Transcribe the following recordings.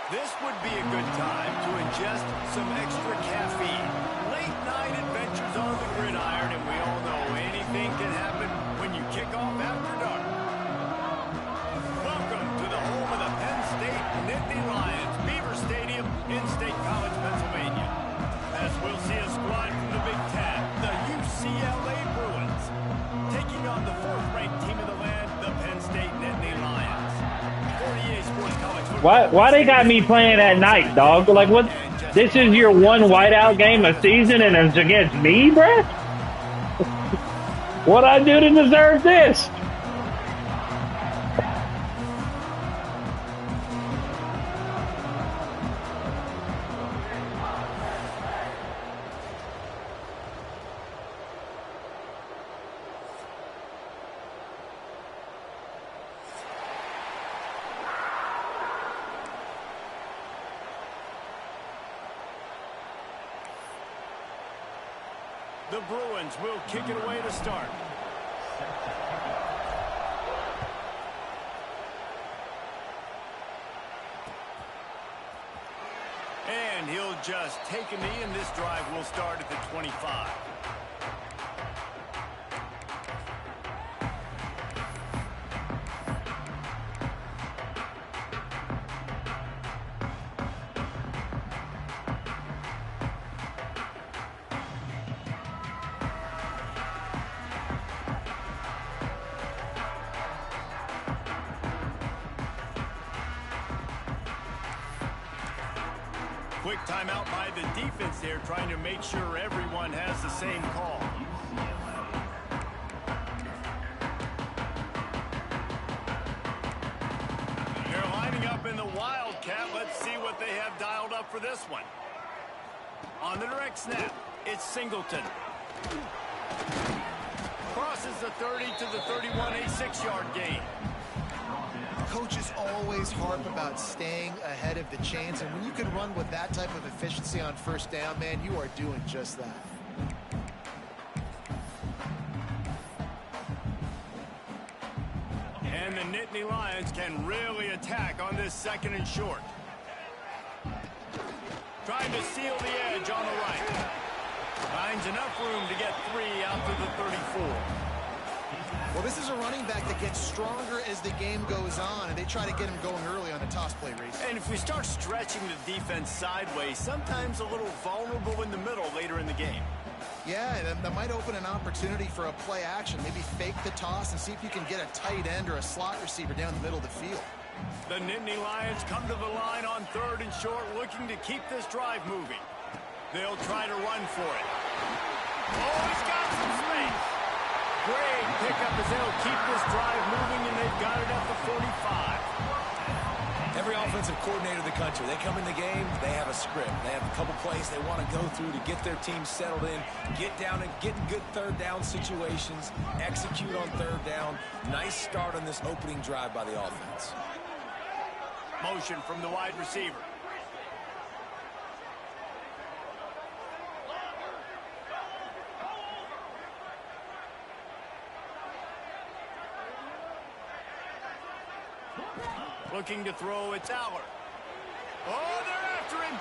This would be a good time to ingest some extra caffeine. Late night adventures on the gridiron, and we all know anything can happen when you kick off after dark. Welcome to the home of the Penn State Nittany Lions, Beaver Stadium in State College, Pennsylvania. As we'll see a squad from the Big Ten, the UCLA Bruins, taking on the fourth-ranked team in the land, the Penn State Nittany Lions. Why they got me playing at night, dog? Like, what? This is your one whiteout game a season and it's against me, bruh? What'd I do to deserve this? The Bruins will kick it away to start. And he'll just take a knee, and this drive will start at the 25. Quick timeout by the defense there, trying to make sure everyone has the same call. They're lining up in the Wildcat. Let's see what they have dialed up for this one. On the direct snap, it's Singleton. Crosses the 30 to the 31, a 6-yard gain. Coaches always harp about staying ahead of the chains, and when you can run with that type of efficiency on first down, man, you are doing just that. And the Nittany Lions can really attack on this second and short. Trying to seal the edge on the right. Finds enough room to get 3 out to the 34. Well, this is a running back that gets stronger as the game goes on, and they try to get him going early on the toss play, Reese. And if we start stretching the defense sideways, sometimes a little vulnerable in the middle later in the game. Yeah, that might open an opportunity for a play action. Maybe fake the toss and see if you can get a tight end or a slot receiver down the middle of the field. The Nittany Lions come to the line on 3rd and short, looking to keep this drive moving. They'll try to run for it. Oh, he's got some space. Great pickup as they'll keep this drive moving, and they've got it at the 45. Every offensive coordinator in the country, they come in the game, they have a script. They have a couple plays they want to go through to get their team settled in, get down and get in good third down situations, execute on third down. Nice start on this opening drive by the offense. Motion from the wide receiver. Looking to throw, it's Aller. Oh, they're after him.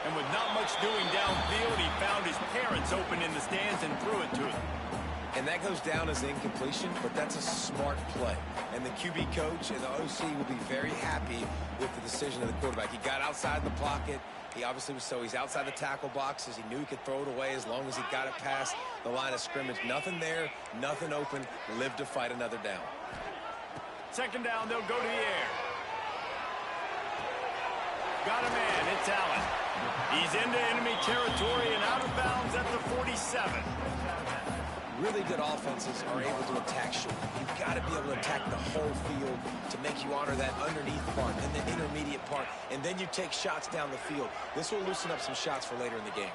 And with not much doing downfield, he found his parents open in the stands and threw it to him. And that goes down as incompletion, but that's a smart play. And the QB coach and the OC will be very happy with the decision of the quarterback. He got outside the pocket. He obviously was he's outside the tackle boxes. He knew he could throw it away as long as he got it past the line of scrimmage. Nothing there, nothing open. Live to fight another down. Second down, they'll go to the air. Got a man, it's Allen. He's into enemy territory and out of bounds at the 47. Really good offenses are able to attack short. You've got to be able to attack the whole field to make you honor that underneath part and the intermediate part, and then you take shots down the field. This will loosen up some shots for later in the game.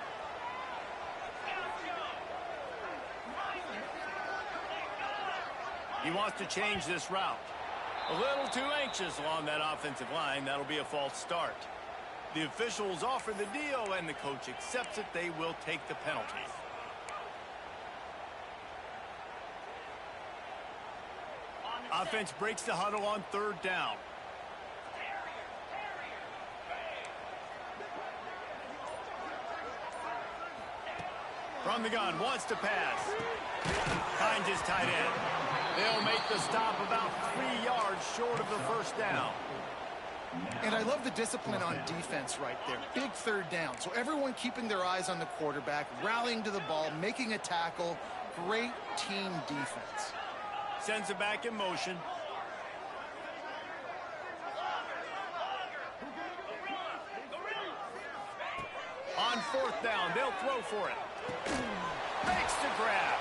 He wants to change this route. A little too anxious along that offensive line. That'll be a false start. The officials offer the deal, and the coach accepts it. They will take the penalty. Offense breaks the huddle on 3rd down. From the gun, wants to pass. Finds his tight end. They'll make the stop about 3 yards short of the first down. And I love the discipline on defense right there. Big third down. So everyone keeping their eyes on the quarterback, rallying to the ball, making a tackle. Great team defense. Sends it back in motion. On fourth down, they'll throw for it. Makes the grab.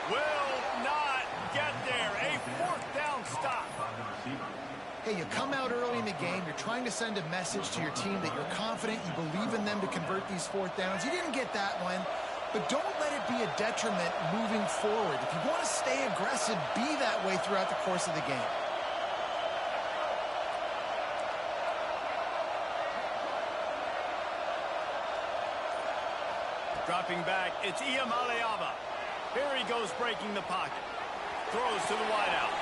Will not get there. A fourth down stop. Hey, you come out early in the game, you're trying to send a message to your team that you're confident, you believe in them to convert these fourth downs. You didn't get that one, but don't let it be a detriment moving forward. If you want to stay aggressive, be that way throughout the course of the game. Dropping back, it's Iamaleava. Here he goes breaking the pocket. Throws to the wideout.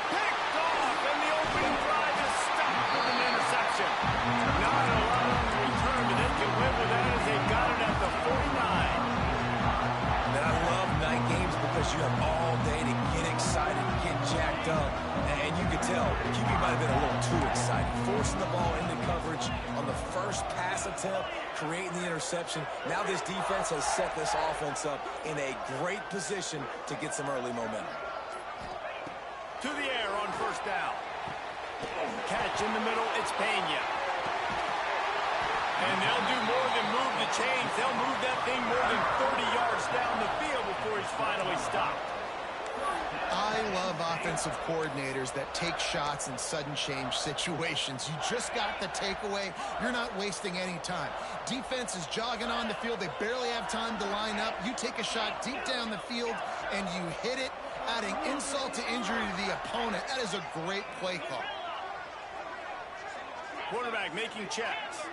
Picked off, and the opening drive is stopped with an interception. Not a lot on the return, but they can live with that as they got it at the 49. And I love night games because you have all day to get excited, get jacked up. And you can tell, QB might have been a little too excited. Forcing the ball into coverage on the first pass attempt, creating the interception. Now this defense has set this offense up in a great position to get some early momentum. To the air on first down. Catch in the middle, it's Pena. And they'll do more than move the chains. They'll move that thing more than 30 yards down the field before he's finally stopped. I love offensive coordinators that take shots in sudden change situations. You just got the takeaway. You're not wasting any time. Defense is jogging on the field. They barely have time to line up. You take a shot deep down the field, and you hit it, adding insult to injury to the opponent. That is a great play call. Quarterback making checks.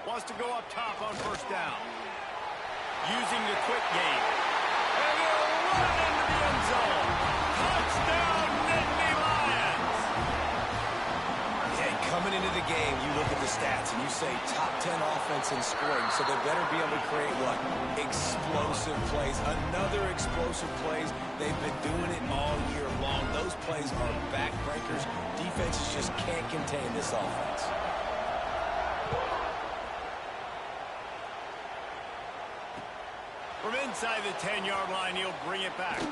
Wants to go up top on first down. Using the quick game. And they'll run into the end zone. Touchdown, Nittany Lions! Yeah, coming into the game, you look at the stats and you say top 10 offense in scoring, so they better be able to create what? Explosive plays. Another explosive plays. They've been doing it all year long. Those plays are backbreakers. Defenses just can't contain this offense. From inside the 10-yard line, he'll bring it back.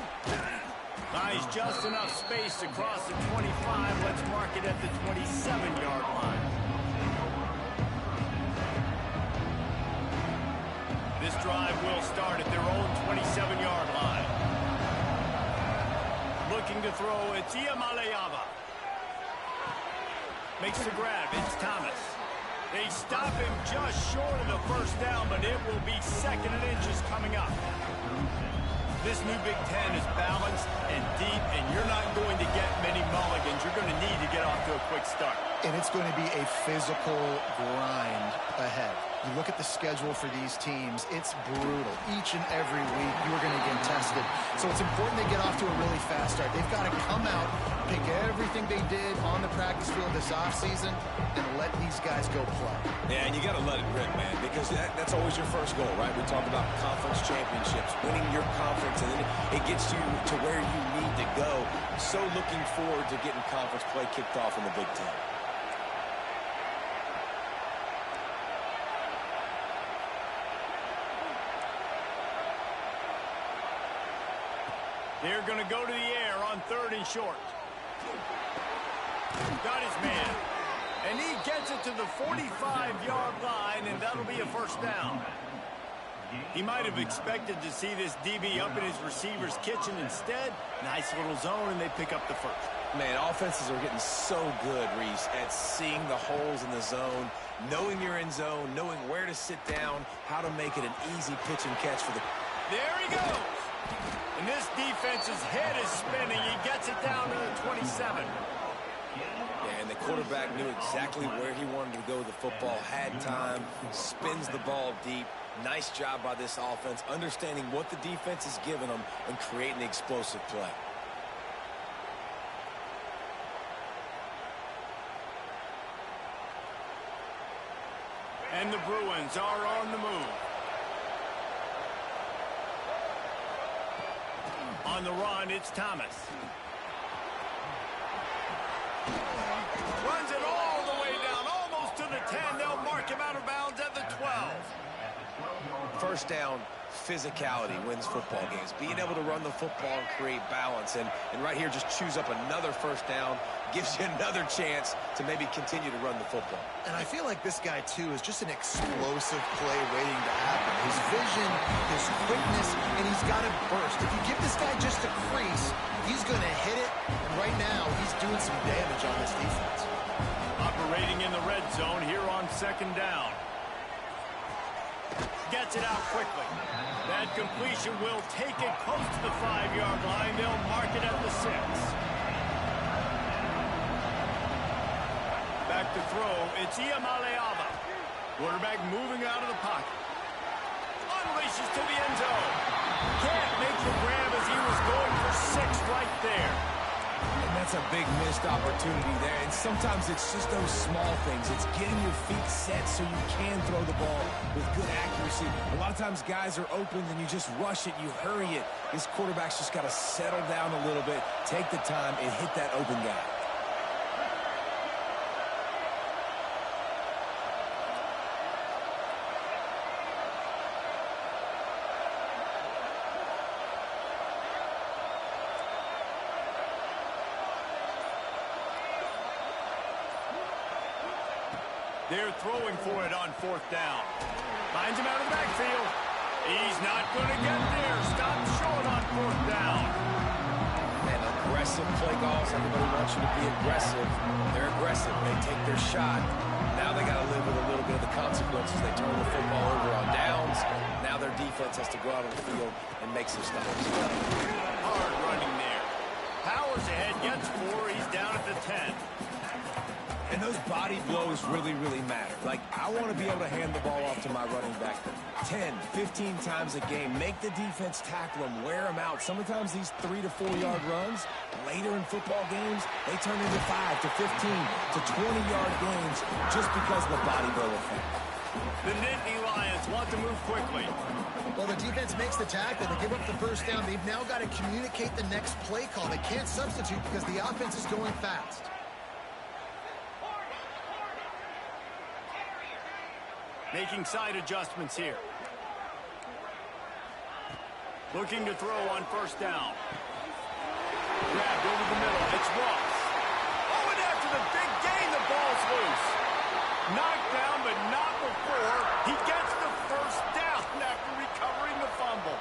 Buys just enough space to cross the 25. Let's mark it at the 27-yard line. This drive will start at their own 27-yard line. Looking to throw, it's Iamaleava. Makes the grab, it's Thomas. They stop him just short of the first down, but it will be second and inches coming up. This new Big Ten is balanced and deep, and you're not going to get many mulligans. You're going to need to get off to a quick start. And it's going to be a physical grind ahead. You look at the schedule for these teams, it's brutal. Each and every week, you're going to get tested. So it's important they get off to a really fast start. They've got to come out, pick everything they did on the practice field this offseason, and let these guys go play. Yeah, and you got to let it rip, man, because that's always your first goal, right? We talk about conference championships, winning your conference, and then it gets you to where you need to go. So looking forward to getting conference play kicked off in the Big Ten. They're going to go to the air on third and short. Got his man. And he gets it to the 45-yard line, and that'll be a first down. He might have expected to see this DB up in his receiver's kitchen. Instead, nice little zone, and they pick up the first. Man, offenses are getting so good, Reese, at seeing the holes in the zone, knowing you're in zone, knowing where to sit down, how to make it an easy pitch and catch for the... There he goes. And this defense's head is spinning. He gets it down to the 27. Yeah, and the quarterback knew exactly where he wanted to go with the football, had time, spins the ball deep. Nice job by this offense, understanding what the defense is giving them and creating the explosive play. And the Bruins are on the move. On the run, it's Thomas. Runs it all the way down, almost to the 10. They'll mark him out of bounds at the 12. First down, physicality wins football games. Being able to run the football and create balance. And right here, just choose up another first down. Gives you another chance to maybe continue to run the football. And I feel like this guy, too, is just an explosive play waiting to happen. His vision, his quickness, and he's got a burst. If you give this guy just a crease, he's going to hit it. And right now, he's doing some damage on this defense. Operating in the red zone here on second down. Gets it out quickly. That completion will take it close to the 5-yard line. They'll mark it at the 6. Back to throw, it's Iamaleava. Quarterback moving out of the pocket. Unleashes to the end zone. Can't make the grab as he was going for 6 right there. And that's a big missed opportunity there. And sometimes it's just those small things. It's getting your feet set so you can throw the ball with good accuracy. A lot of times guys are open and you just rush it, you hurry it. This quarterback's just got to settle down a little bit, take the time, and hit that open guy. They're throwing for it on 4th down. Finds him out of the backfield. He's not going to get there. Stopped short on 4th down. And aggressive play calls. Everybody wants you to be aggressive. They're aggressive. They take their shot. Now they got to live with a little bit of the consequences. They turn the football over on downs. Now their defense has to go out on the field and make some stops. Hard running there. Powers ahead, gets 4. He's down at the 10. And those body blows really, really matter. Like, I want to be able to hand the ball off to my running back 10, 15 times a game. Make the defense tackle them, wear them out. Sometimes these 3 to 4 yard runs, later in football games, they turn into 5 to 15 to 20-yard gains just because of the body blow effect. The Nittany Lions want to move quickly. Well, the defense makes the tackle. They give up the first down. They've now got to communicate the next play call. They can't substitute because the offense is going fast. Making side adjustments here. Looking to throw on 1st down. Grabbed over the middle. It's Ross. Oh, and after the big gain, the ball's loose. Knocked down, but not before. He gets the first down after recovering the fumble.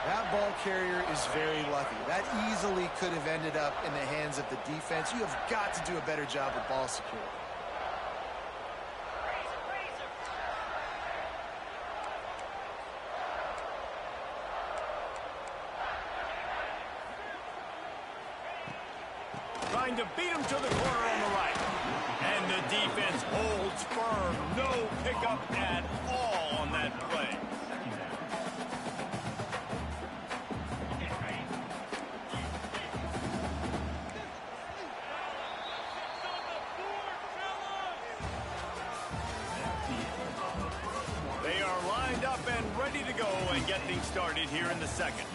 That ball carrier is very lucky. That easily could have ended up in the hands of the defense. You have got to do a better job with ball security. Trying to beat him to the corner on the right. And the defense holds firm. No pickup at all on that play. They are lined up and ready to go and get things started here in the second.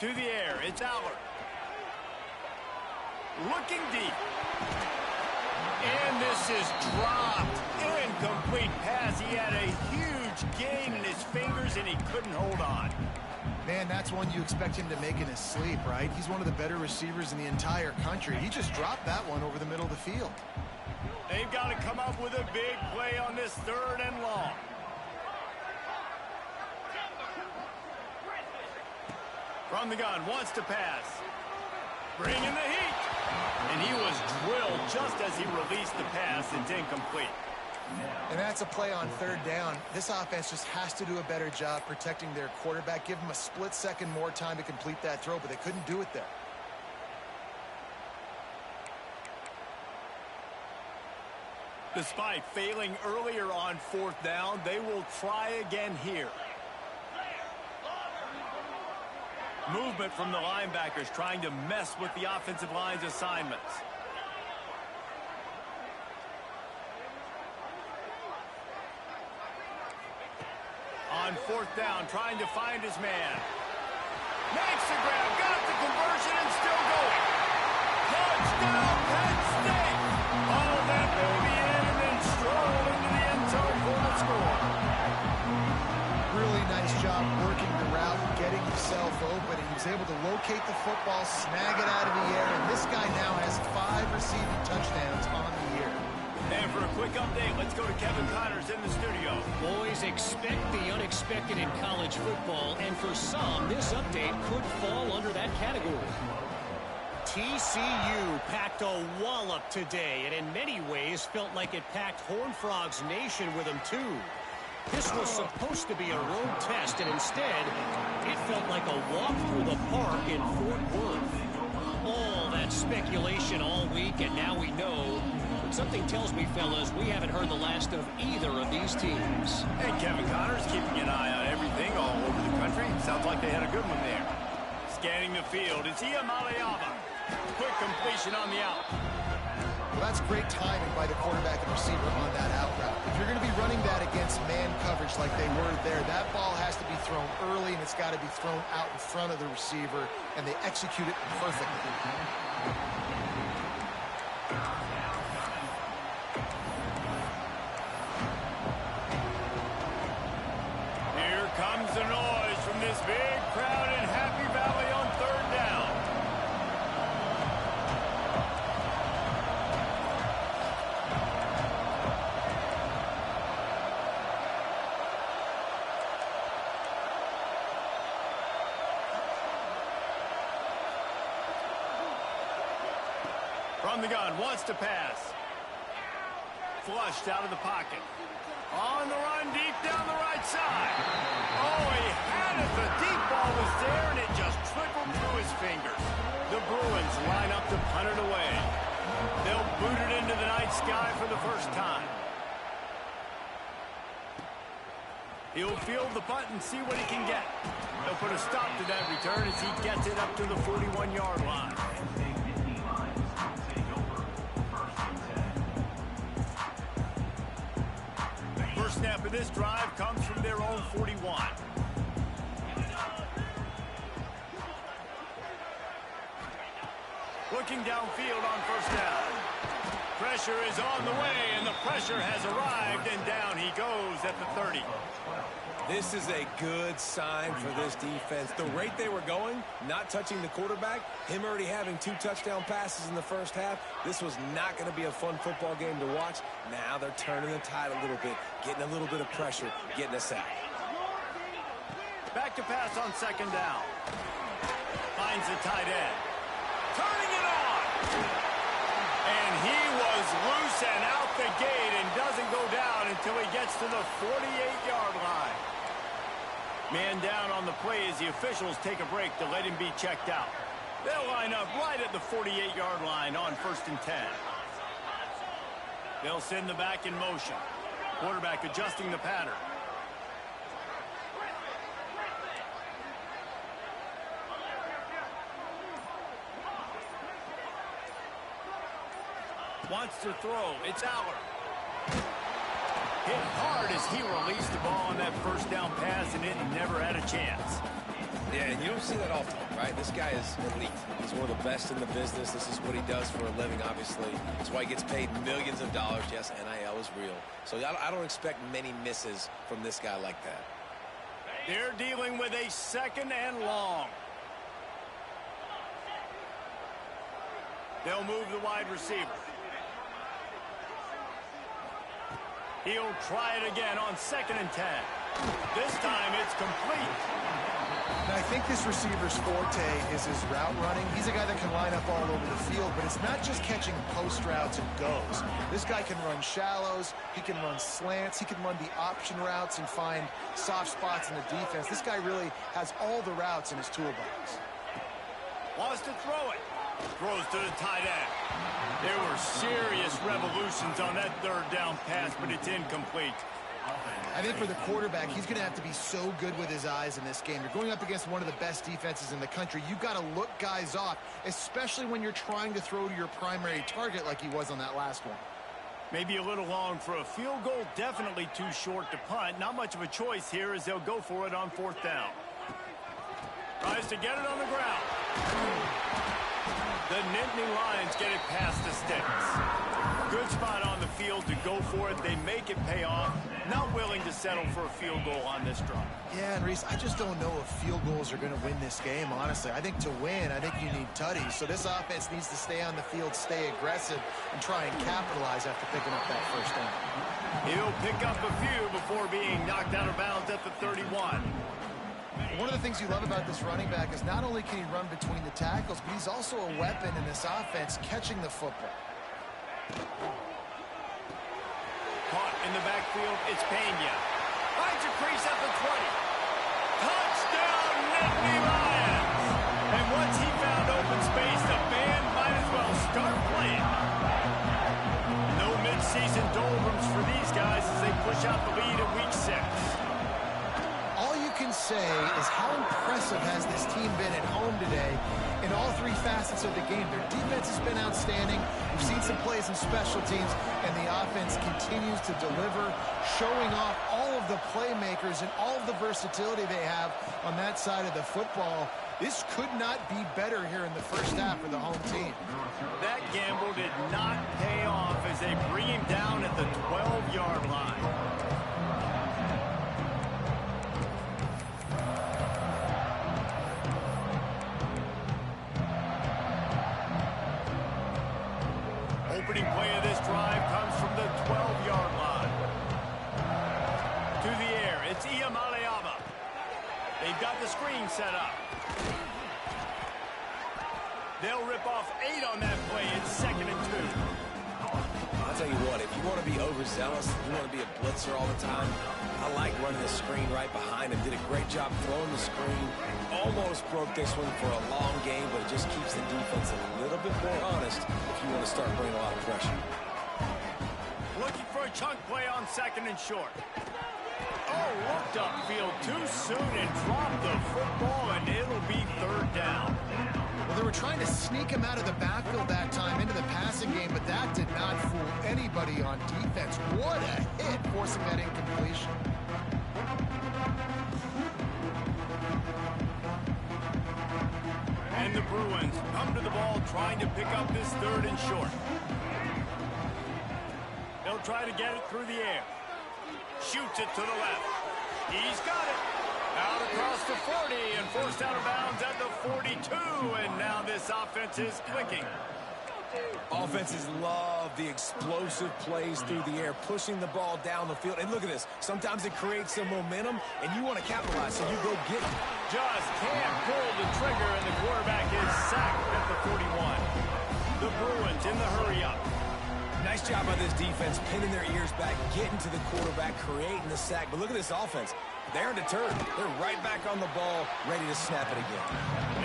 To the air, it's Allard. Looking deep. And this is dropped. Incomplete pass. He had a huge gain in his fingers, and he couldn't hold on. Man, that's one you expect him to make in his sleep, right? He's one of the better receivers in the entire country. He just dropped that one over the middle of the field. They've got to come up with a big play on this 3rd and long. From the gun, wants to pass. Bringing the heat. And he was drilled just as he released the pass. It's incomplete. And that's a play on 3rd down. This offense just has to do a better job protecting their quarterback. Give him a split second more time to complete that throw, but they couldn't do it there. Despite failing earlier on 4th down, they will try again here. Movement from the linebackers trying to mess with the offensive line's assignments. On 4th down, trying to find his man. Makes the grab, got the conversion, and still going. Touchdown, Penn State! Oh, that will be in, and then stroll into the end zone for the score. Really nice job working the route, getting himself open. He was able to locate the football, snag it out of the air, and this guy now has 5 receiving touchdowns on the year. And for a quick update, let's go to Kevin Connors in the studio. Boys, expect the unexpected in college football, and for some, this update could fall under that category. TCU packed a wallop today, and in many ways felt like it packed Horned Frogs Nation with them, too. This was supposed to be a road test, and instead, it felt like a walk through the park in Fort Worth. All that speculation all week, and now we know. But something tells me, fellas, we haven't heard the last of either of these teams. Hey, Kevin Connors keeping an eye on everything all over the country. Sounds like they had a good one there. Scanning the field, it's Ian Maliaba. Quick completion on the out. Well, that's great timing by the quarterback and receiver on that out route. If you're going to be running that against man coverage like they were there, that ball has to be thrown early, and it's got to be thrown out in front of the receiver, and they execute it perfectly. Here comes the noise from this big crowd in Happy Valley on 3rd down. From the gun, wants to pass. Flushed out of the pocket. On the run, deep down the right side. Oh, he had it. The deep ball was there, and it just trickled through his fingers. The Bruins line up to punt it away. They'll boot it into the night sky for the first time. He'll field the punt and see what he can get. They'll put a stop to that return as he gets it up to the 41-yard line. First snap of this drive comes from their own 41. Looking downfield on 1st down. Pressure is on the way, and the pressure has arrived, and down he goes at the 30. This is a good sign for this defense. The rate they were going, not touching the quarterback, him already having 2 touchdown passes in the first half, this was not going to be a fun football game to watch. Now they're turning the tide a little bit, getting a little bit of pressure, getting a sack. Back to pass on 2nd down. Finds the tight end. Turning it on! And he was loose and out the gate and doesn't go down until he gets to the 48-yard line. Man down on the play as the officials take a break to let him be checked out. They'll line up right at the 48-yard line on 1st and 10. They'll send the back in motion. Quarterback adjusting the pattern. Wants to throw. It's Aller. Hit hard as he released the ball on that 1st down pass, and it never had a chance. Yeah, and you don't see that often, right? This guy is elite. He's one of the best in the business. This is what he does for a living, obviously. That's why he gets paid millions of dollars. Yes, NIL is real. So I don't expect many misses from this guy like that. They're dealing with a 2nd and long. They'll move the wide receiver. He'll try it again on 2nd and 10. This time it's complete. And I think this receiver's forte is his route running. He's a guy that can line up all over the field, but it's not just catching post routes and goes. This guy can run shallows, he can run slants, he can run the option routes and find soft spots in the defense. This guy really has all the routes in his toolbox. Wants to throw it. Throws to the tight end. There were serious revolutions on that third down pass, but it's incomplete. I think for the quarterback, he's going to have to be so good with his eyes in this game. You're going up against one of the best defenses in the country. You've got to look guys off, especially when you're trying to throw to your primary target like he was on that last one. Maybe a little long for a field goal, definitely too short to punt. Not much of a choice here as they'll go for it on fourth down. Tries to get it on the ground. The Nittany Lions get it past the sticks. Good spot on the field to go for it. They make it pay off. Not willing to settle for a field goal on this drive. Yeah, and Reese, I just don't know if field goals are going to win this game, honestly. I think to win, I think you need tutties. So this offense needs to stay on the field, stay aggressive, and try and capitalize after picking up that first down. He'll pick up a few before being knocked out of bounds at the 31. One of the things you love about this running back is not only can he run between the tackles, but he's also a weapon in this offense catching the football. Caught in the backfield, it's Pena. Finds a crease at the 20. Touchdown, Nittany Lions! And once he found open space, the band might as well start playing. No mid-season doldrums for these guys as they push out the lead at week 6. All you can say is how impressive has this team been at home today in all three facets of the game. Their defense has been outstanding. We've seen some plays in special teams, and the offense continues to deliver, showing off all of the playmakers and all of the versatility they have on that side of the football. This could not be better here in the first half for the home team. That gamble did not pay off as they bring him down at the 12-yard line. Opening play of this drive comes from the 12-yard line. To the air, it's Iamaleava. They've got the screen set up. They'll rip off 8 on that play. It's 2nd and 2. I'll tell you what, if you want to be overzealous, if you want to be a blitzer all the time, I like running the screen right behind him. Did a great job throwing the screen. Almost broke this one for a long game, but it just keeps the defense a little bit more honest if you want to start bringing a lot of pressure. Looking for a chunk play on 2nd and short. Oh, looked upfield too soon and dropped the football, and it'll be 3rd down. Well, they were trying to sneak him out of the backfield that time into the passing game, but that did not fool anybody on defense. What a hit, forcing that incompletion. And the Bruins come to the ball trying to pick up this 3rd and short. They'll try to get it through the air. Shoots it to the left. He's got it. Out across the 40 and forced out of bounds at the 42. And now this offense is clicking. Offenses love the explosive plays through the air, pushing the ball down the field. And look at this. Sometimes it creates some momentum, and you want to capitalize, so you go get it. Just can't pull the trigger, and the quarterback is sacked at the 41. The Bruins in the hurry-up. Nice job by this defense, pinning their ears back, getting to the quarterback, creating the sack. But look at this offense. They're deterred. They're right back on the ball, ready to snap it again.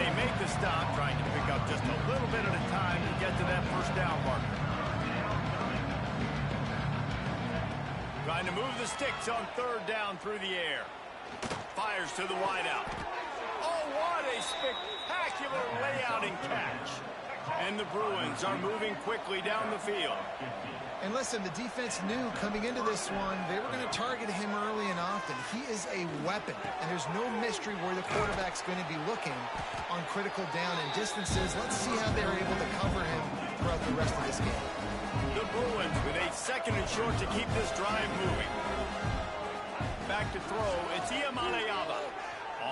They make the stop, trying to pick up just a little bit at a time to get to that first down marker. Trying to move the sticks on 3rd down through the air. Fires to the wideout. Oh, what a spectacular layout and catch. And the Bruins are moving quickly down the field. And listen, the defense knew coming into this one, they were going to target him early and often. He is a weapon, and there's no mystery where the quarterback's going to be looking on critical down and distances. Let's see how they're able to cover him throughout the rest of this game. The Bruins with a 2nd and short to keep this drive moving. Back to throw, it's Iamaleava.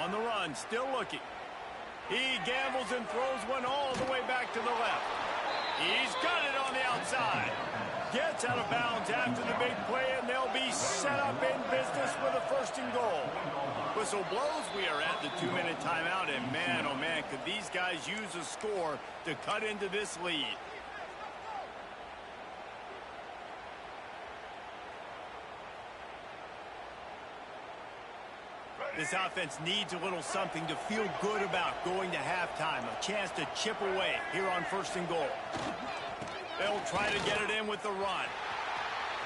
On the run, still looking. He gambles and throws one all the way back to the left. He's got it on the outside. Gets out of bounds after the big play, and they'll be set up in business with a 1st and goal. Whistle blows, we are at the 2-minute timeout, and man, oh man, could these guys use a score to cut into this lead. This offense needs a little something to feel good about going to halftime. A chance to chip away here on 1st and goal. They'll try to get it in with the run.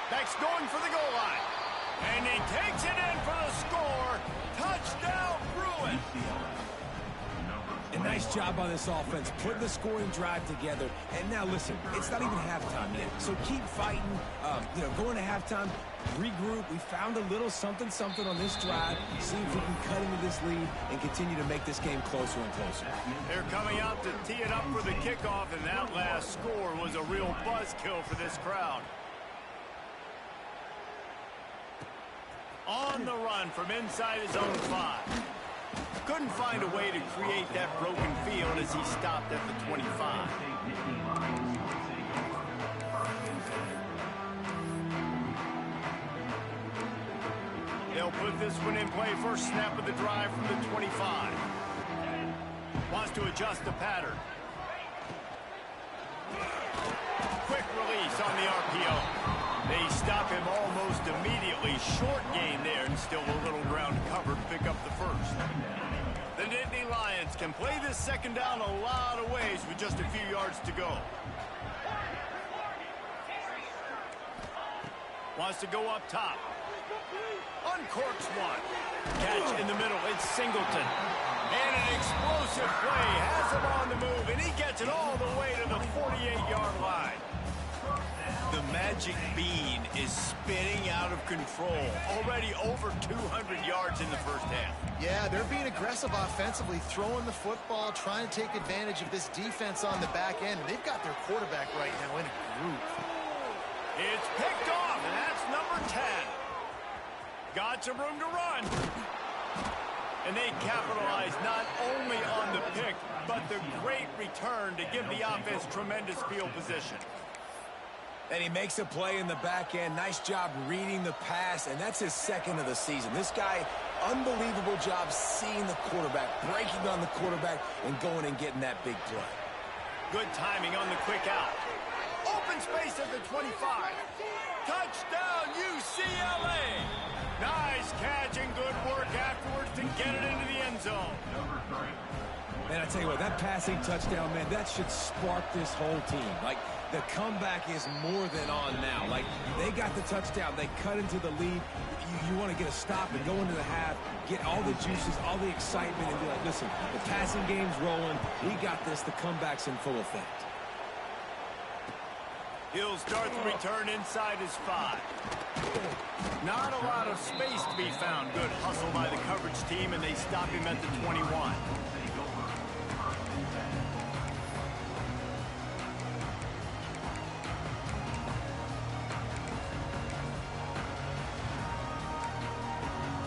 Beck's going for the goal line. And he takes it in for the score. Touchdown, Bruins. A nice job on this offense, putting the scoring drive together. And now, listen, it's not even halftime yet. So keep fighting, going to halftime, regroup. We found a little something on this drive. See if we can cut into this lead and continue to make this game closer and closer. They're coming out to tee it up for the kickoff, and that last score was a real buzzkill for this crowd. On the run from inside his own 5. Couldn't find a way to create that broken field as he stopped at the 25. They'll put this one in play. First snap of the drive from the 25. Wants to adjust the pattern. Quick release on the RPO. They stop him almost immediately. Short gain there, and still a little ground covered to pick up the first. The Nittany Lions can play this second down a lot of ways with just a few yards to go. Wants to go up top. Uncorks one. Catch in the middle. It's Singleton. And an explosive play. Has him on the move, and he gets it all the way to the 48-yard line. The magic bean is spinning out of control. Already over 200 yards in the first half. Yeah, they're being aggressive offensively, throwing the football, trying to take advantage of this defense on the back end. They've got their quarterback right now in a groove. It's picked off, and that's number 10. Got some room to run. And they capitalize not only on the pick, but the great return to give the offense tremendous field position. And he makes a play in the back end. Nice job reading the pass, and that's his second of the season. This guy, unbelievable job seeing the quarterback, breaking on the quarterback, and going and getting that big play. Good timing on the quick out. Open space at the 25. Touchdown, UCLA. Nice catch and good work afterwards to get it into the end zone. Man, I tell you what, that passing touchdown, man, that should spark this whole team. Like, the comeback is more than on now. Like, they got the touchdown. They cut into the lead. You want to get a stop and go into the half, get all the juices, all the excitement, and be like, listen, the passing game's rolling. We got this. The comeback's in full effect. He'll start the return inside his 5. Not a lot of space to be found. Good hustle by the coverage team, and they stop him at the 21.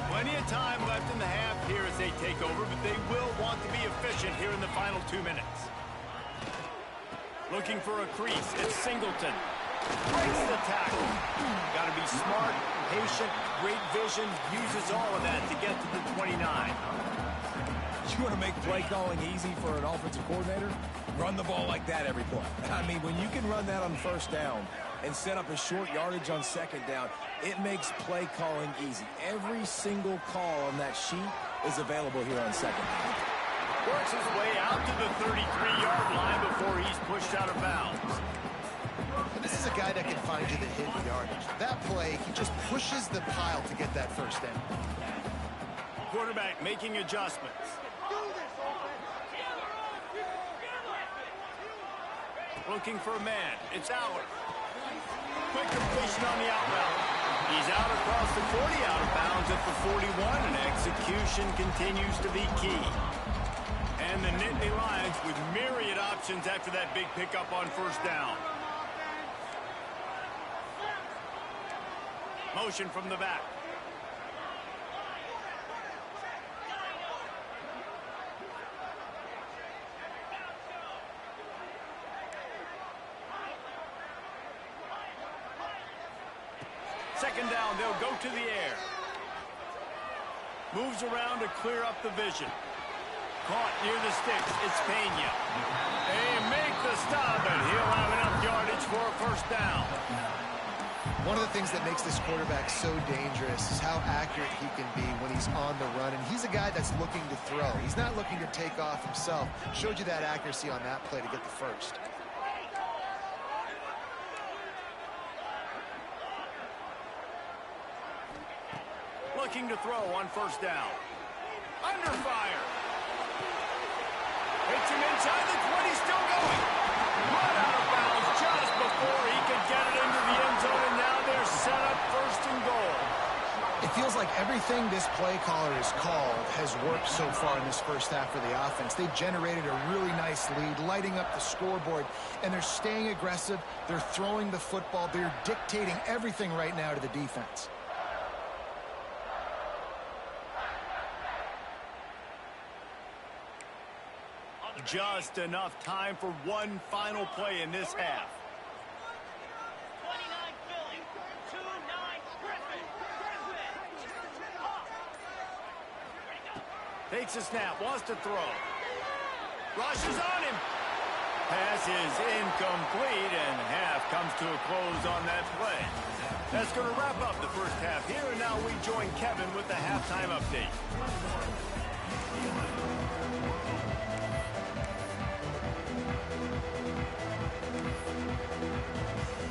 Plenty of time left in the half here as they take over, but they will want to be efficient here in the final 2 minutes. Looking for a crease. It's Singleton. Breaks the tackle. Got to be smart, patient, great vision. Uses all of that to get to the 29. You want to make play calling easy for an offensive coordinator? Run the ball like that every play. I mean, when you can run that on first down and set up a short yardage on second down, it makes play calling easy. Every single call on that sheet is available here on second down. Works his way out to the 33-yard line before he's pushed out of bounds. And this is a guy that can find you the hidden yardage. That play, he just pushes the pile to get that first down. Quarterback making adjustments. Looking for a man. It's Aller. Quick completion on the out route. He's out across the 40, out of bounds at the 41, and execution continues to be key. And the Nittany Lions with myriad options after that big pickup on first down. Motion from the back. Second down, they'll go to the air. Moves around to clear up the vision. Caught near the sticks. It's Pena. They make the stop, and he'll have enough yardage for a first down. One of the things that makes this quarterback so dangerous is how accurate he can be when he's on the run. And he's a guy that's looking to throw. He's not looking to take off himself. Showed you that accuracy on that play to get the first. Looking to throw on first down. Under fire. Hits him inside the 20, still going. Run out of bounds just before he could get it into the end zone, and now they're set up first and goal. It feels like everything this play caller has called has worked so far in this first half for the offense. They've generated a really nice lead, lighting up the scoreboard, and they're staying aggressive. They're throwing the football. They're dictating everything right now to the defense. Just enough time for one final play in this half. 29 Philly, 2-9 Griffin. Takes a snap, wants to throw. Rushes on him. Pass is incomplete, and half comes to a close on that play. That's going to wrap up the first half here, and now we join Kevin with the halftime update.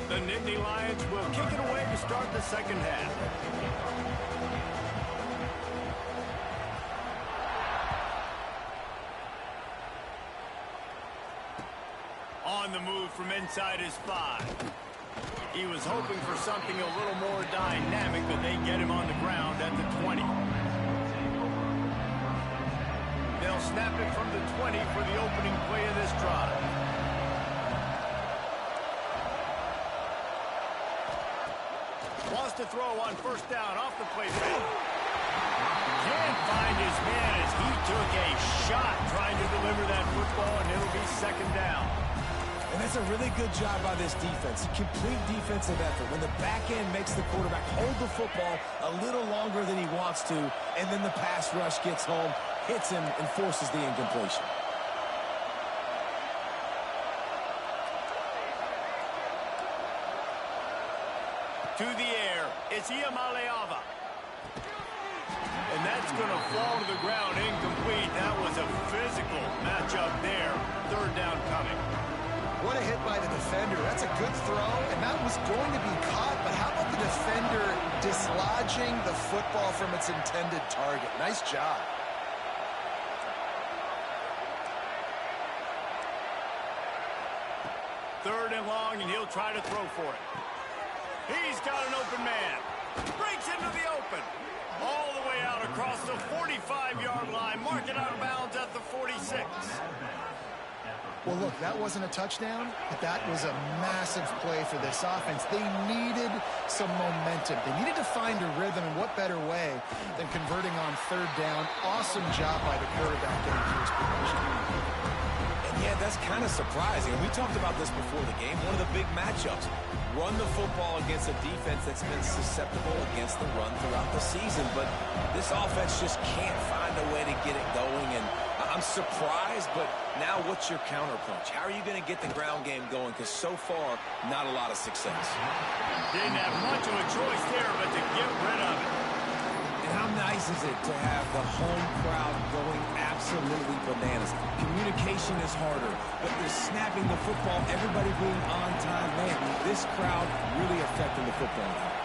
The Nittany Lions will kick it away to start the second half. On the move from inside his 5. He was hoping for something a little more dynamic, but they get him on the ground at the 20. They'll snap it from the 20 for the opening play of this drive. Wants to throw on first down off the play fake. Can't find his man as he took a shot trying to deliver that football, and it'll be second down. And that's a really good job by this defense. Complete defensive effort. When the back end makes the quarterback hold the football a little longer than he wants to, and then the pass rush gets home, hits him, and forces the incompletion. To the air, it's Iamaleava. And that's going to fall to the ground incomplete. That was a physical matchup there. Third down coming. What a hit by the defender. That's a good throw, and that was going to be caught, but how about the defender dislodging the football from its intended target? Nice job. Third and long, and he'll try to throw for it. He's got an open man. Breaks into the open. All the way out across the 45-yard line. Mark it out of bounds at the 46. Well, look, that wasn't a touchdown, but that was a massive play for this offense. They needed some momentum. They needed to find a rhythm, and what better way than converting on third down. Awesome job by the quarterback getting to his position. And yeah, that's kind of surprising. We talked about this before the game. One of the big matchups. Run the football against a defense that's been susceptible against the run throughout the season. But this offense just can't find a way to get it going. And I'm surprised, but now what's your counterpunch? How are you going to get the ground game going? Because so far, not a lot of success. Didn't have much of a choice there, but to get rid of it. And how nice is it to have the home crowd going absolutely bananas? Communication is harder, but they're snapping the football, everybody being on time. Man, this crowd really affecting the football game.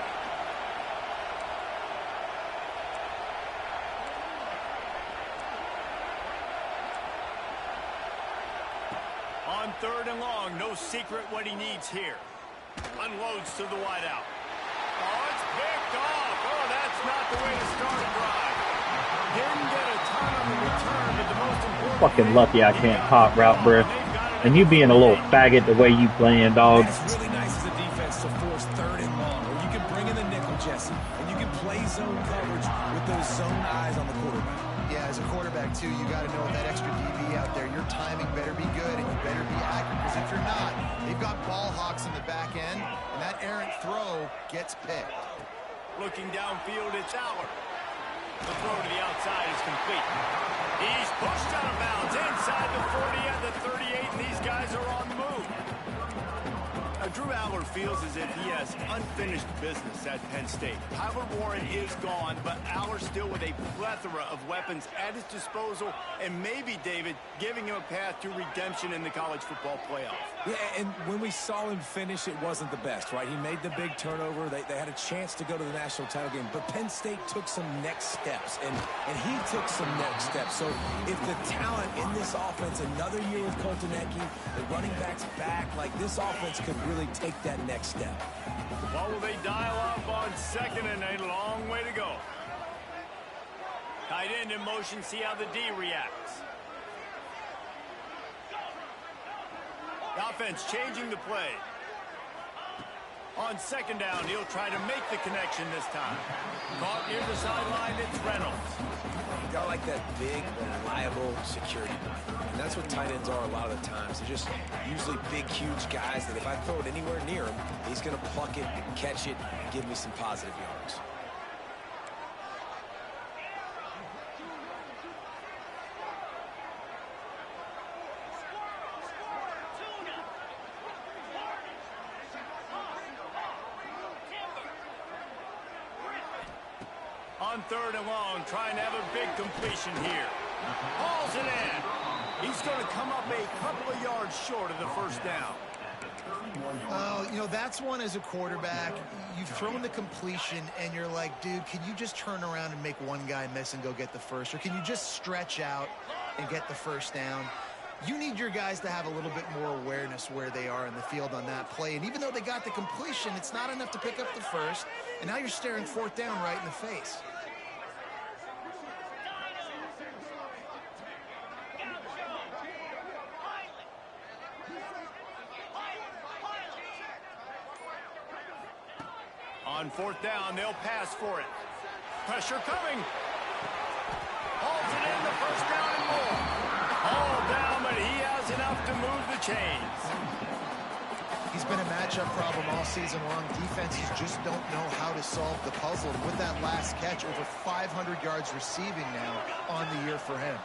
On third and long, no secret what he needs here. Unloads to the wideout. Oh, it's picked off. Oh, that's not the way to start a drive. Didn't get a ton on the return, but the most important... Fucking lucky I can't pop route, bruh. And you being a little faggot the way you playing, dog. That's really nice as a defense to force third and long, where you can bring in the nickel, Jesse, and you can play zone coverage with those zone eyes on the quarterback. Yeah, as a quarterback, too, you got to know with that extra DB out there, your timing better be good and you better be accurate, because if you're not, they've got ball hawks in the back end, and that errant throw gets picked. Looking downfield, it's Aller. The throw to the outside is complete. He's pushed out of bounds inside the 40 and the 38, and these guys are on the move. Drew Aller feels as if he has unfinished business at Penn State. Tyler Warren is gone, but Aller still with a plethora of weapons at his disposal, and maybe, David, giving him a path to redemption in the college football playoff. Yeah, and when we saw him finish, it wasn't the best, right? He made the big turnover. They had a chance to go to the national title game, but Penn State took some next steps, and he took some next steps. So if the talent in this offense, another year with Koltanecki, the running backs back, like this offense could really take that next step. What will they dial up on second, and a long way to go? Tight end in motion, see how the D reacts. The offense changing the play. On second down, he'll try to make the connection this time. Caught near the sideline, it's Reynolds. You got like that big, reliable security blanket. And that's what tight ends are a lot of the times. They're just usually big, huge guys that if I throw it anywhere near him, he's going to pluck it, catch it, and give me some positive yards. On third and long, trying to have a big completion here. Hauls it in. He's going to come up a couple of yards short of the first down. Oh, you know, that's one as a quarterback. You've thrown the completion, and you're like, dude, can you just turn around and make one guy miss and go get the first? Or can you just stretch out and get the first down? You need your guys to have a little bit more awareness where they are in the field on that play. And even though they got the completion, it's not enough to pick up the first. And now you're staring fourth down right in the face. On fourth down, they'll pass for it. Pressure coming. Holds it in, the first down and more. All down, but he has enough to move the chains. He's been a matchup problem all season long. Defenses just don't know how to solve the puzzle. And with that last catch, over 500 yards receiving now on the year for him.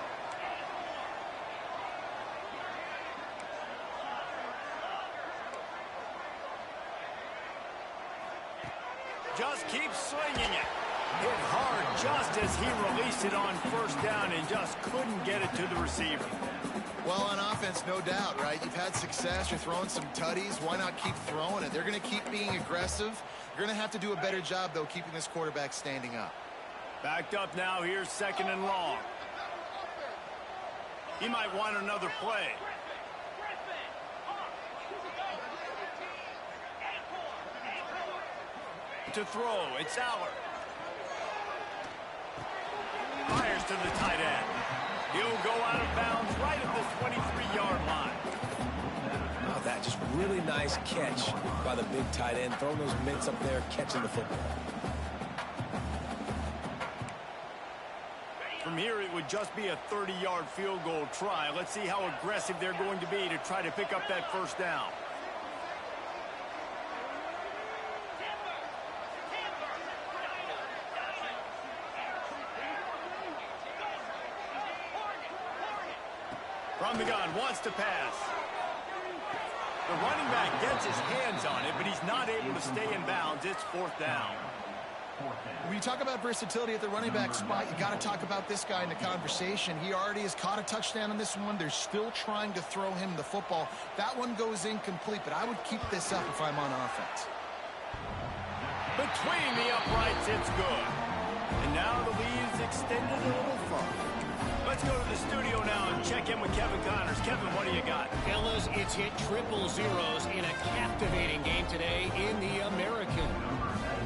Just keeps swinging it. Hit hard just as he released it on first down and just couldn't get it to the receiver. Well, on offense, no doubt, right? You've had success. You're throwing some tutties. Why not keep throwing it? They're going to keep being aggressive. You're going to have to do a better job, though, keeping this quarterback standing up. Backed up now. Here's second and long. He might want another play. To throw, it's Aller. Fires to the tight end. He'll go out of bounds right at the 23-yard line. Oh, that just really nice catch by the big tight end, throwing those mitts up there, catching the football. From here, it would just be a 30-yard field goal try. Let's see how aggressive they're going to be to try to pick up that first down. From the gun, wants to pass. The running back gets his hands on it, but he's not able to stay in bounds. It's fourth down. When you talk about versatility at the running back spot, you got to talk about this guy in the conversation. He already has caught a touchdown on this one. They're still trying to throw him the football. That one goes incomplete, but I would keep this up if I'm on offense. Between the uprights, it's good. And now the lead is extended a little further. Let's go to the studio now and check in with Kevin Connors. Kevin, what do you got? Fellas, it's hit triple zeros in a captivating game today in the American.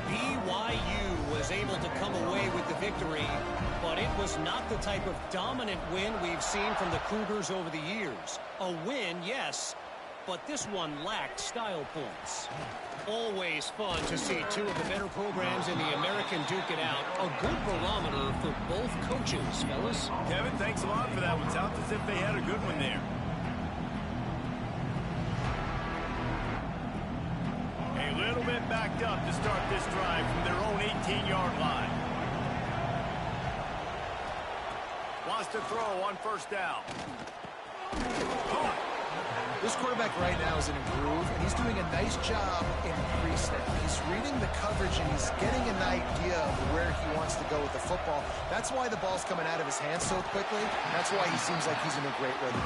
BYU was able to come away with the victory, but it was not the type of dominant win we've seen from the Cougars over the years. A win, yes, but this one lacked style points. Always fun to see two of the better programs in the American duke it out. A good barometer for both coaches, fellas. Kevin, thanks a lot for that one. Sounds as if they had a good one there. A little bit backed up to start this drive from their own 18-yard line. Wants to throw on first down. Caught. This quarterback right now is in a groove, and he's doing a nice job in pre-snap. He's reading the coverage, and he's getting an idea of where he wants to go with the football. That's why the ball's coming out of his hands so quickly. That's why he seems like he's in a great rhythm.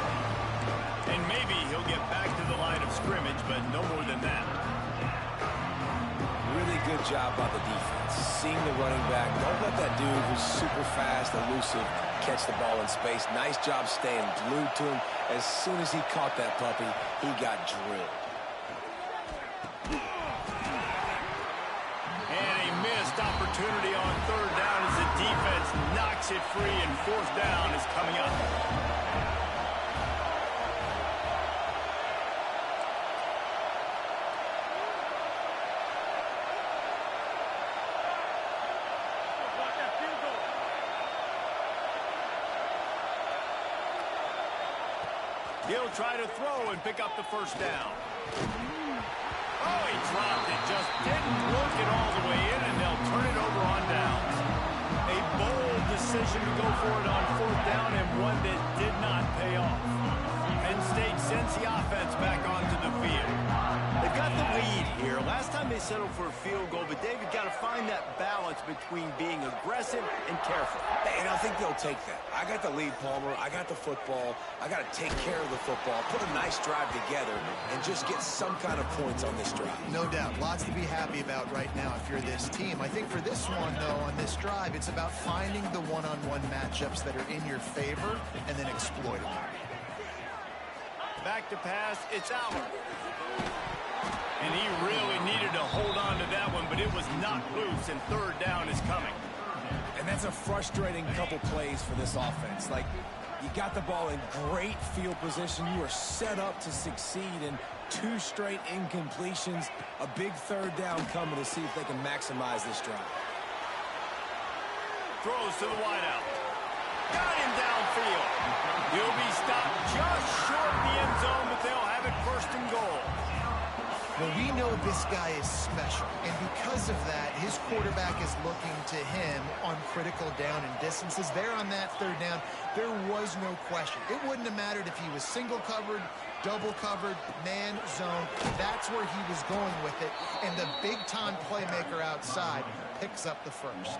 And maybe he'll get back to the line of scrimmage, but no more than that. Really good job by the defense. Seeing the running back. Don't let that dude who's super fast, elusive, catch the ball in space. Nice job staying glued to him. As soon as he caught that puppy, he got drilled. And a missed opportunity on third down as the defense knocks it free, and fourth down is coming up. He'll try to throw and pick up the first down. Oh, he dropped it. Just didn't work it all the way in, and they'll turn it over on downs. A bold decision to go for it on fourth down, and one that did not pay off. Penn State sends the offense back onto the field. They've got the lead here. Last time they settled for a field goal, but David got to find that balance between being aggressive and careful. And I think they'll take that. I got the lead, Palmer. I got the football. I got to take care of the football, put a nice drive together, and just get some kind of points on this drive. No doubt. Lots to be happy about right now if you're this team. I think for this one, though, on this drive, it's about finding the one-on-one matchups that are in your favor and then exploiting them. Back to pass. It's Aller. And he really needed to hold on to that one, but it was knocked loose, and third down is coming. And that's a frustrating couple plays for this offense. Like, you got the ball in great field position. You are set up to succeed, and 2 straight incompletions. A big third down coming to see if they can maximize this drive. Throws to the wideout. Got him downfield. He'll be stopped just short of the end zone, but they'll have it first and goal. Well, we know this guy is special, and because of that, his quarterback is looking to him on critical down and distances. There on that third down, there was no question. It wouldn't have mattered if he was single covered, double covered, man, zone. That's where he was going with it, and the big-time playmaker outside picks up the first.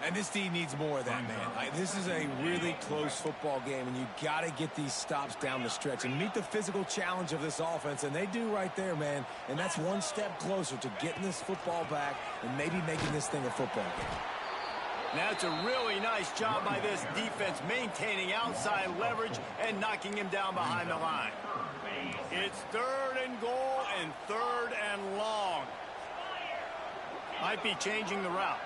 And this team needs more of that, man. This is a really close football game, and you got to get these stops down the stretch and meet the physical challenge of this offense, and they do right there, man. And that's one step closer to getting this football back and maybe making this thing a football game. That's a really nice job by this defense, maintaining outside leverage and knocking him down behind the line. It's third and goal and third and long. Might be changing the route.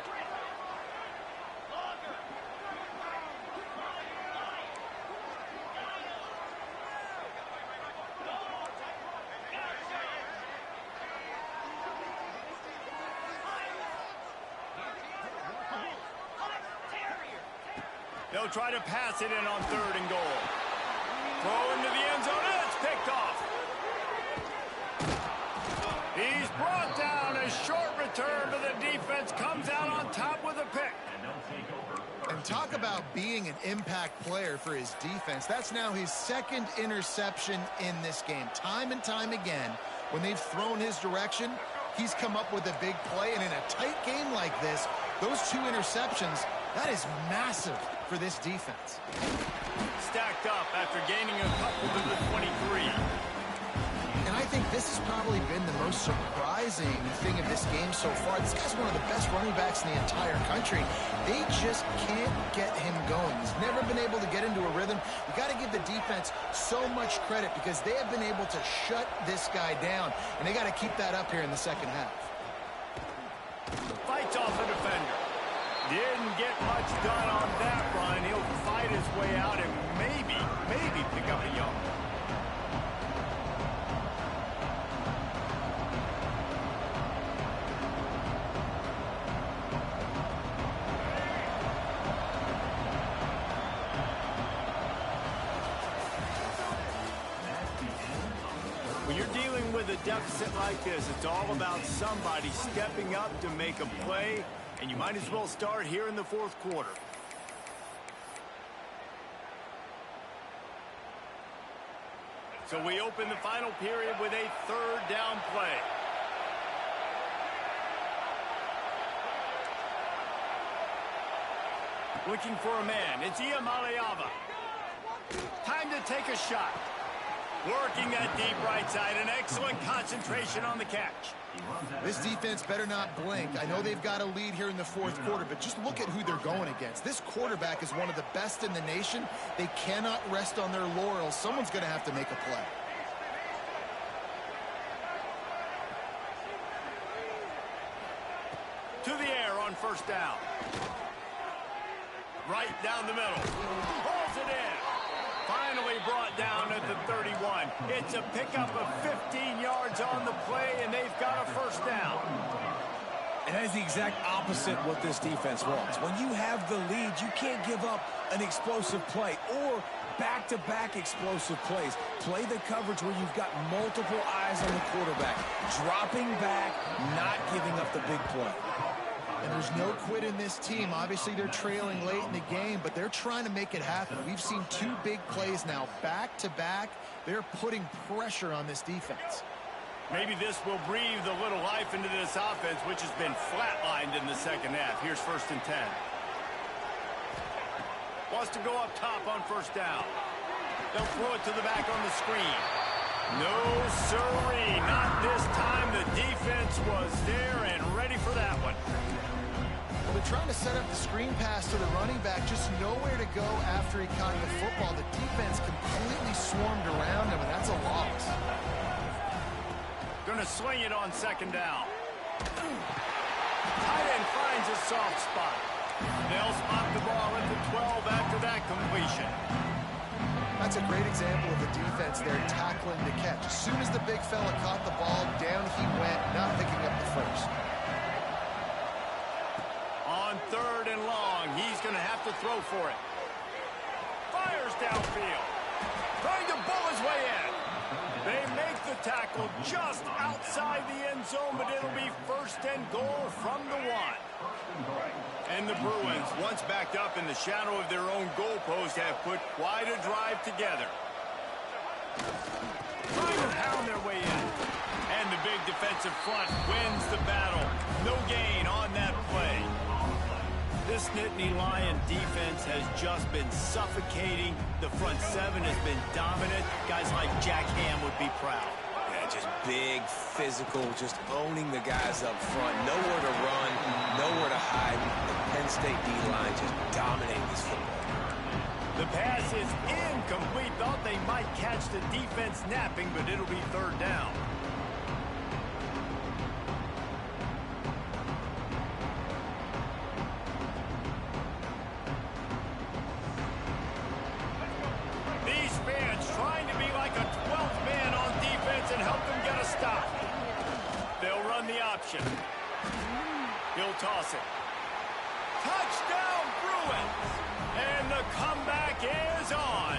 They'll try to pass it in on third and goal. Throw into the end zone, and it's picked off. He's brought down. A short return, but the defense comes out on top with a pick. And talk about being an impact player for his defense. That's now his second interception in this game. Time and time again, when they've thrown his direction, he's come up with a big play. And in a tight game like this, those 2 interceptions, that is massive for this defense. Stacked up after gaining a couple to the 23. And I think this has probably been the most surprising thing in this game so far. This guy's one of the best running backs in the entire country. They just can't get him going. He's never been able to get into a rhythm. You got to give the defense so much credit because they have been able to shut this guy down. And they got to keep that up here in the second half. Fights off the defender. Didn't get much done on that run. He'll fight his way out and maybe pick up a yard. When you're dealing with a deficit like this, it's all about somebody stepping up to make a play. And you might as well start here in the fourth quarter. So we open the final period with a third down play. Looking for a man. It's Iamaleava. Time to take a shot. Working that deep right side. An excellent concentration on the catch. This defense better not blink. I know they've got a lead here in the fourth quarter, but just look at who they're going against. This quarterback is one of the best in the nation. They cannot rest on their laurels. Someone's going to have to make a play. To the air on first down. Right down the middle. Pulls it in. Finally brought down at the 31. It's a pickup of 15 yards on the play, and they've got a first down. And that is the exact opposite what this defense wants. When you have the lead, you can't give up an explosive play or back-to-back explosive plays. Play the coverage where you've got multiple eyes on the quarterback. Dropping back, not giving up the big play. And there's no quit in this team. Obviously, they're trailing late in the game, but they're trying to make it happen. We've seen two big plays now, back-to-back. They're putting pressure on this defense. Maybe this will breathe a little life into this offense, which has been flatlined in the second half. Here's 1st and 10. Wants to go up top on first down. They'll throw it to the back on the screen. No, sirree. Not this time. The defense was there and ready for that one. Well, they're trying to set up the screen pass to the running back, just nowhere to go after he caught the football. The defense completely swarmed around him, and that's a loss. Going to sling it on second down. Tight end finds a soft spot. They'll spot the ball at the 12 after that completion. That's a great example of the defense there tackling the catch. As soon as the big fella caught the ball, down he went, not picking up the first. On 3rd and long, he's going to have to throw for it. Fires downfield. Trying to bull his way in. They make the tackle just outside the end zone, but it'll be 1st and goal from the 1. And the Bruins, once backed up in the shadow of their own goalpost, have put quite a drive together. Trying to pound their way in. And the big defensive front wins the battle. No gain on that play. This Nittany Lion defense has just been suffocating. The front 7 has been dominant. Guys like Jack Ham would be proud. Yeah, just big, physical, just owning the guys up front. Nowhere to run, nowhere to hide. The Penn State D-line just dominating this football. The pass is incomplete. Thought they might catch the defense napping, but it'll be 3rd down. These fans trying to be like a 12th man on defense and help them get a stop. They'll run the option. He'll toss it. Touchdown, Bruins! And the comeback is on.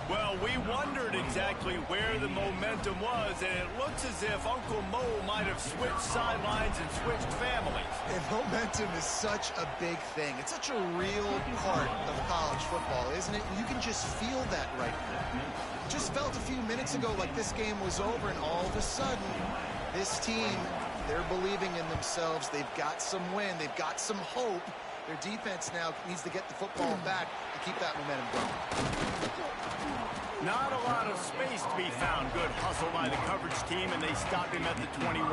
Well, we wondered exactly where the momentum was, and it looks as if Uncle Mo might have switched sidelines and switched families. And momentum is such a big thing. It's such a real part of college football, isn't it? You can just feel that right now. Just felt a few minutes ago like this game was over, and all of a sudden, this team, they're believing in themselves. They've got some wind. They've got some hope. Their defense now needs to get the football back and keep that momentum going. Not a lot of space to be found. Good hustle by the coverage team, and they stop him at the 21.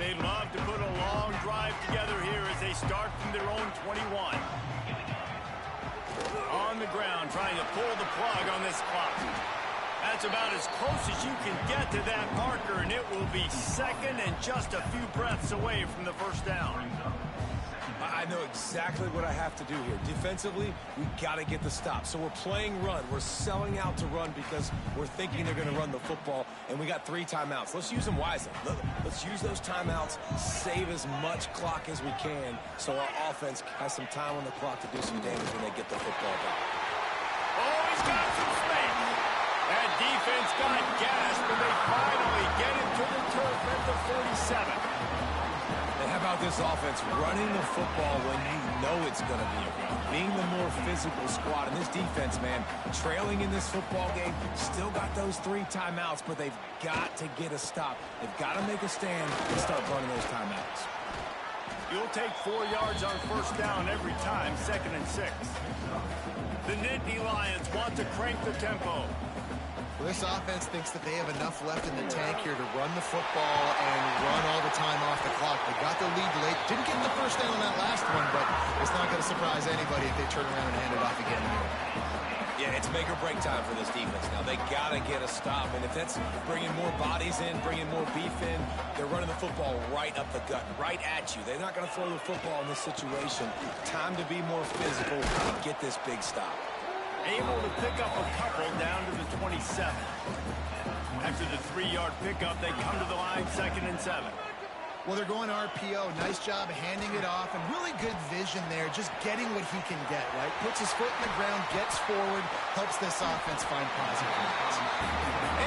They'd love to put a long drive together here as they start from their own 21. On the ground, trying to pull the plug on this clock. That's about as close as you can get to that marker, and it will be 2nd and just a few breaths away from the 1st down. I know exactly what I have to do here. Defensively, we got to get the stop. So we're playing run. We're selling out to run because we're thinking they're going to run the football, and we got 3 timeouts. Let's use them wisely. Let's use those timeouts, save as much clock as we can so our offense has some time on the clock to do some damage when they get the football back. Oh, he's got some space. That defense got gashed, but they finally get him to the turf at the 47. And how about this this offense running the football when you know it's going to be a run. Being the more physical squad. And this defense, man, trailing in this football game, still got those 3 timeouts, but they've got to get a stop. They've got to make a stand and start running those timeouts. You'll take 4 yards on first down every time, 2nd and 6. The Nittany Lions want to crank the tempo. Well, this offense thinks that they have enough left in the tank here to run the football and run all the time off the clock. They got the lead late. Didn't get the first down on that last one, but it's not going to surprise anybody if they turn around and hand it off again here. Yeah, it's make or break time for this defense. Now, they got to get a stop, and if that's bringing more bodies in, bringing more beef in, they're running the football right up the gut, right at you. They're not going to throw the football in this situation. Time to be more physical and get this big stop. Able to pick up a couple down to the 27. After the 3-yard pickup, they come to the line, 2nd and 7. Well, they're going RPO. Nice job handing it off, and really good vision there, just getting what he can get, right? Puts his foot in the ground, gets forward, helps this offense find positive points.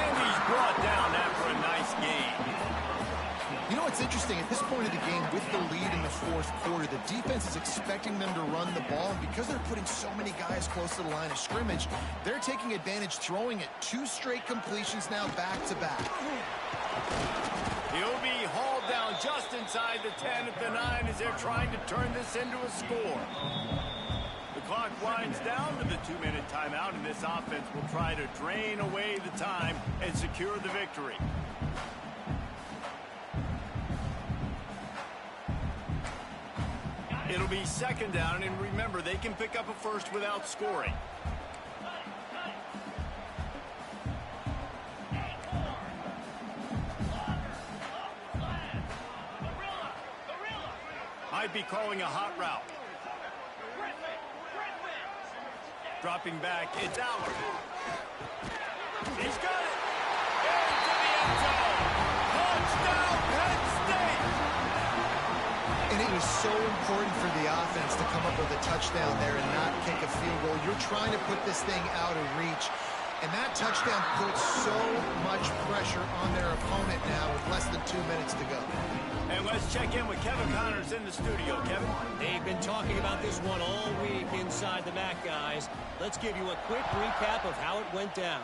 And he's brought down after a nice gain. You know what's interesting? At this point of the game, with the lead in the 4th quarter, the defense is expecting them to run the ball, and because they're putting so many guys close to the line of scrimmage, they're taking advantage, throwing it 2 straight completions now back-to-back. He'll be hauled down just inside the 10 at the 9 as they're trying to turn this into a score. The clock winds down to the 2-minute timeout, and this offense will try to drain away the time and secure the victory. It'll be 2nd down, and remember, they can pick up a first without scoring. Might be calling a hot route. Dropping back, it's Allard. He's got it! Into the end zone! Touchdown, Penn State! And it was so important for the offense to come up with a touchdown there and not kick a field goal. You're trying to put this thing out of reach. And that touchdown puts so much pressure on their opponent now with less than 2 minutes to go. And let's check in with Kevin Connors in the studio. Kevin? They've been talking about this one all week inside the MAC, guys. Let's give you a quick recap of how it went down.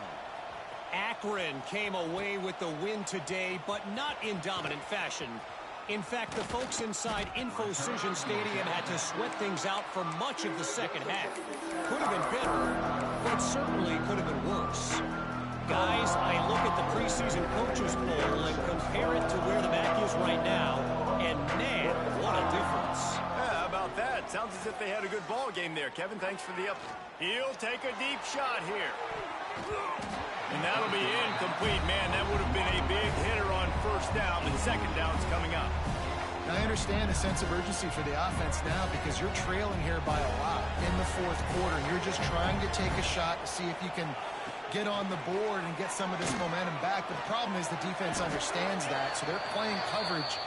Akron came away with the win today, but not in dominant fashion. In fact, the folks inside Infocision Stadium had to sweat things out for much of the second half. Could have been better, but certainly could have been worse. Guys, I look at the preseason coaches poll and compare it to where the MAC is right now, and man, what a difference. Yeah, how about that? Sounds as if they had a good ball game there. Kevin, thanks for the update. He'll take a deep shot here. And that'll be incomplete. Man, that would have been a big hitter on first down, but 2nd down's coming up. Now, I understand a sense of urgency for the offense now because you're trailing here by a lot in the 4th quarter. And you're just trying to take a shot to see if you can get on the board and get some of this momentum back. But the problem is the defense understands that, so they're playing coverage,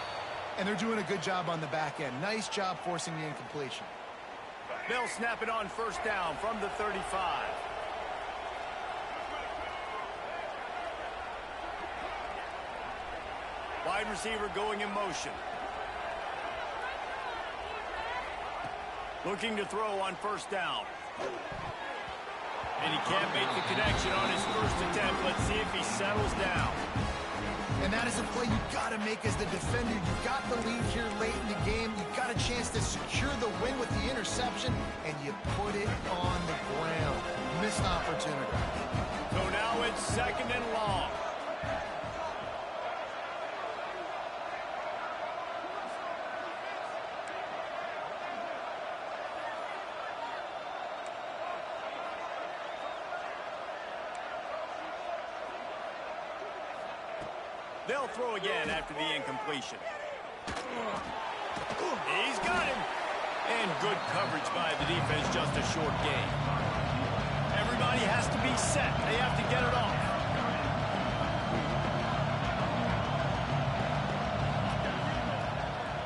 and they're doing a good job on the back end. Nice job forcing the incompletion. They'll snap it on first down from the 35. Wide receiver going in motion. Looking to throw on first down. And he can't make the connection on his first attempt. Let's see if he settles down. And that is a play you've got to make as the defender. You've got the lead here late in the game. You've got a chance to secure the win with the interception, and you put it on the ground. Missed opportunity. So now it's 2nd and long. They'll throw again after the incompletion. He's got him. And good coverage by the defense, just a short gain. Everybody has to be set. They have to get it off.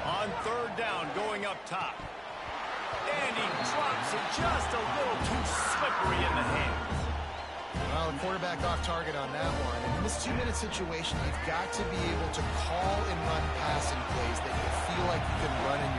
On 3rd down, going up top. And he drops it just a little too slippery in the hands. Well, the quarterback off target on that one. And in this 2-minute situation, you've got to be able to call and run passing plays that you feel like you can run in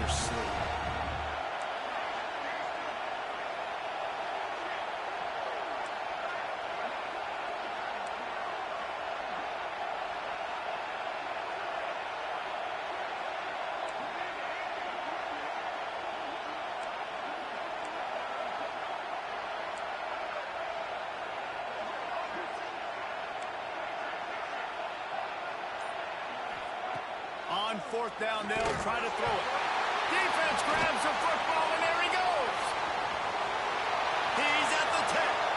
fourth down, they'll try to throw it. Defense grabs the football, and there he goes. He's at the 10.